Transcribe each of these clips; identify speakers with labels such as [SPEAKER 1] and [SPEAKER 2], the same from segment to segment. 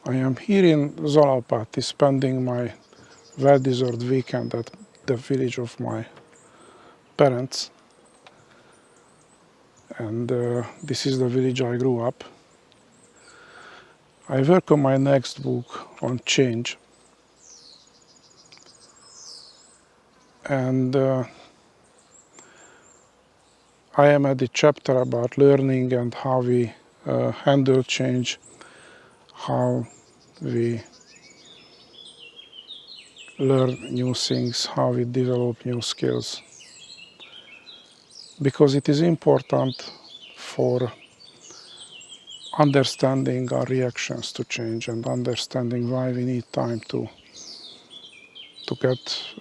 [SPEAKER 1] I am here in Zalapati spending my well-deserved weekend at the village of my parents. And this is the village I grew up. I work on my next book on change. And I am at the chapter about learning and how we handle change, how we learn new things, how we develop new skills. Because it is important for understanding our reactions to change and understanding why we need time to get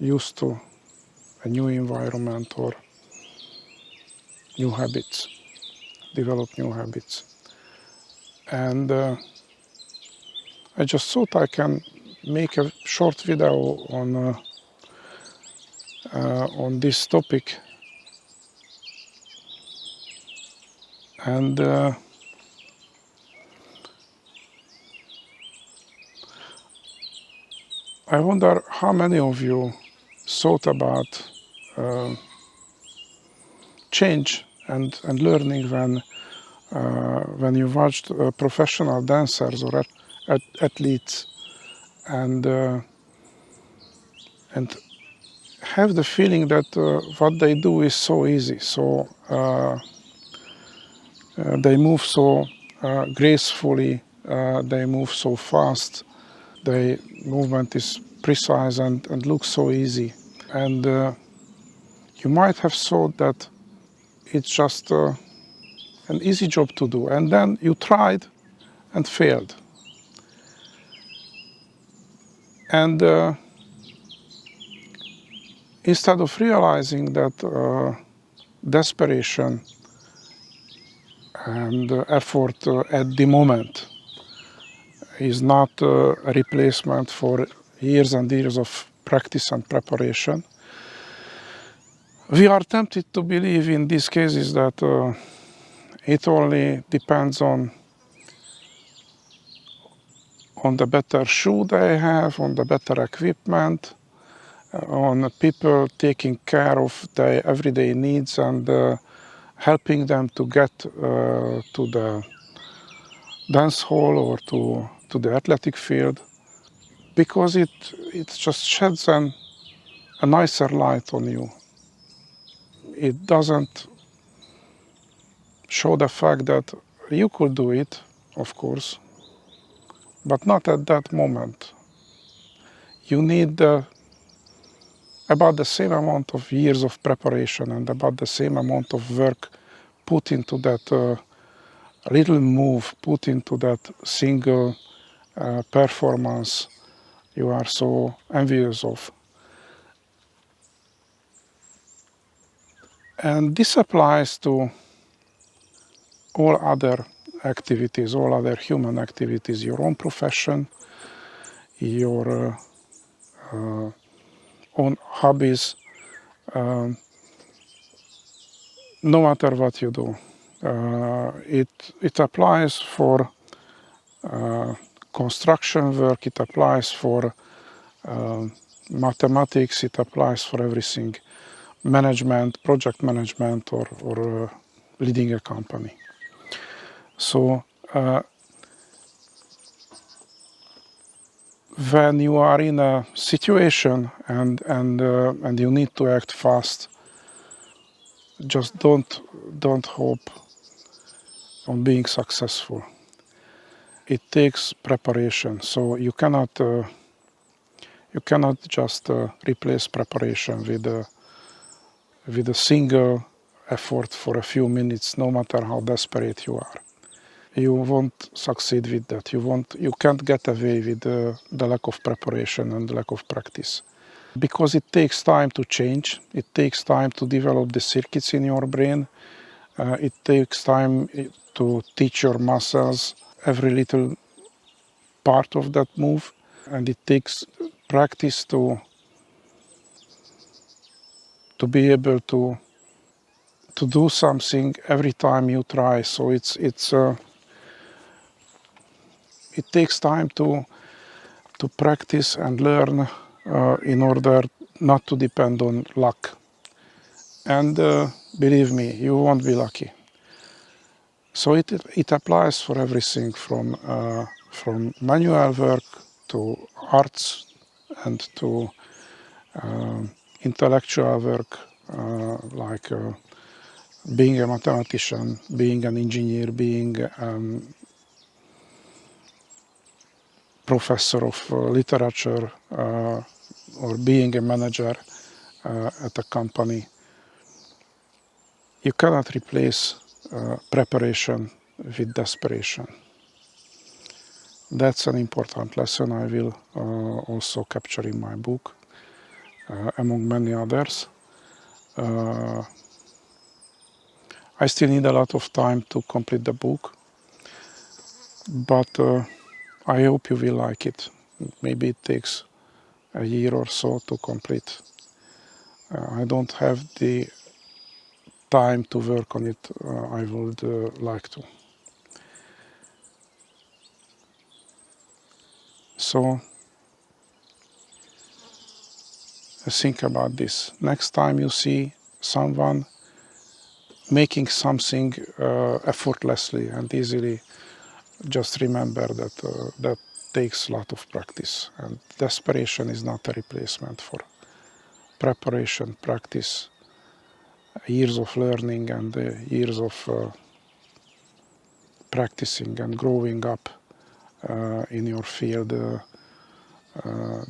[SPEAKER 1] used to a new environment or new habits, develop new habits. And I just thought I can make a short video on this topic. And I wonder how many of you thought about change and learning when you watched professional dancers or athletes and have the feeling that what they do is so easy, so they move so gracefully, they move so fast, their movement is precise and looks so easy. And you might have thought that it's just an easy job to do, and then you tried and failed. And instead of realizing that desperation and effort at the moment is not a replacement for years and years of practice and preparation, we are tempted to believe in these cases that it only depends on the better shoe they have, on the better equipment, on people taking care of their everyday needs and helping them to get to the dance hall or to the athletic field, because it just sheds a nicer light on you. It doesn't show the fact that you could do it, of course, but not at that moment. You need about the same amount of years of preparation and about the same amount of work put into that little move, put into that single performance you are so envious of. And this applies to all other activities, all other human activities, your own profession, your own hobbies, no matter what you do. It applies for construction work, it applies for mathematics, it applies for everything, management, project management, or leading a company. So when you are in a situation and you need to act fast, just don't hope on being successful. It takes preparation, so you cannot just replace preparation with a single effort for a few minutes, no matter how desperate you are. You won't succeed with that. You can't get away with the lack of preparation and the lack of practice. Because it takes time to change, it takes time to develop the circuits in your brain, it takes time to teach your muscles every little part of that move, and it takes practice to be able to do something every time you try. So it's it takes time to practice and learn in order not to depend on luck. And believe me, you won't be lucky. So it applies for everything from manual work to arts and to intellectual work, like being a mathematician, being an engineer, being professor of literature, or being a manager at a company. You cannot replace preparation with desperation. That's an important lesson I will also capture in my book, among many others. I still need a lot of time to complete the book, but I hope you will like it. Maybe it takes a year or so to complete. I don't have the time to work on it. I would like to. So think about this. Next time you see someone making something effortlessly and easily, just remember that that takes a lot of practice, and desperation is not a replacement for preparation, practice, years of learning and years of practicing and growing up in your field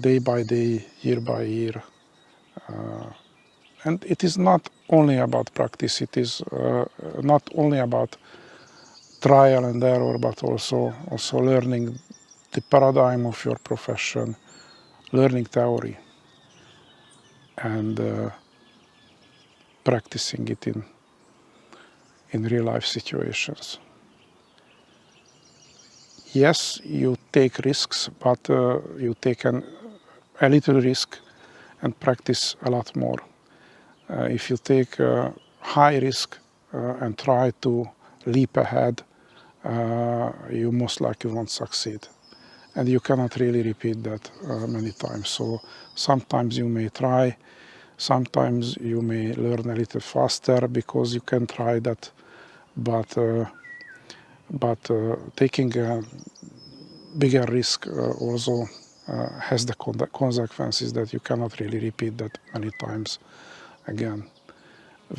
[SPEAKER 1] day by day, year by year. And it is not only about practice, it is not only about trial and error, but also learning the paradigm of your profession, learning theory, and practicing it in real life situations. Yes, you take risks, but you take a little risk and practice a lot more. If you take a high risk and try to leap ahead, you most likely won't succeed. And you cannot really repeat that many times. So sometimes you may try, sometimes you may learn a little faster because you can try that, but taking a bigger risk also has the consequences that you cannot really repeat that many times again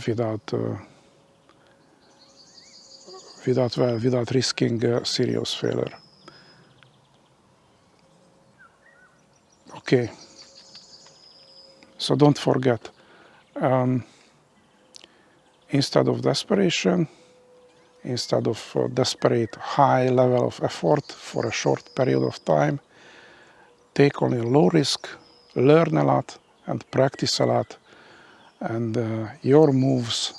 [SPEAKER 1] without risking serious failure. Okay, so don't forget, instead of desperation, instead of desperate high level of effort for a short period of time, take only low risk, learn a lot and practice a lot, and your moves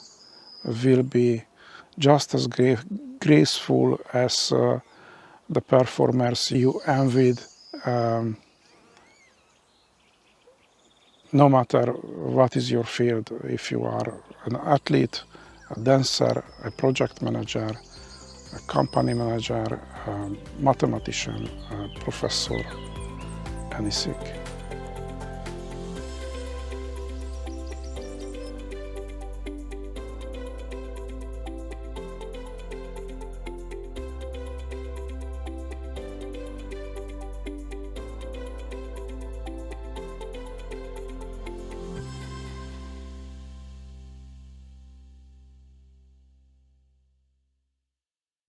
[SPEAKER 1] will be just as graceful as the performers you envied, no matter what is your field. If you are an athlete, a dancer, a project manager, a company manager, a mathematician, a professor, anything.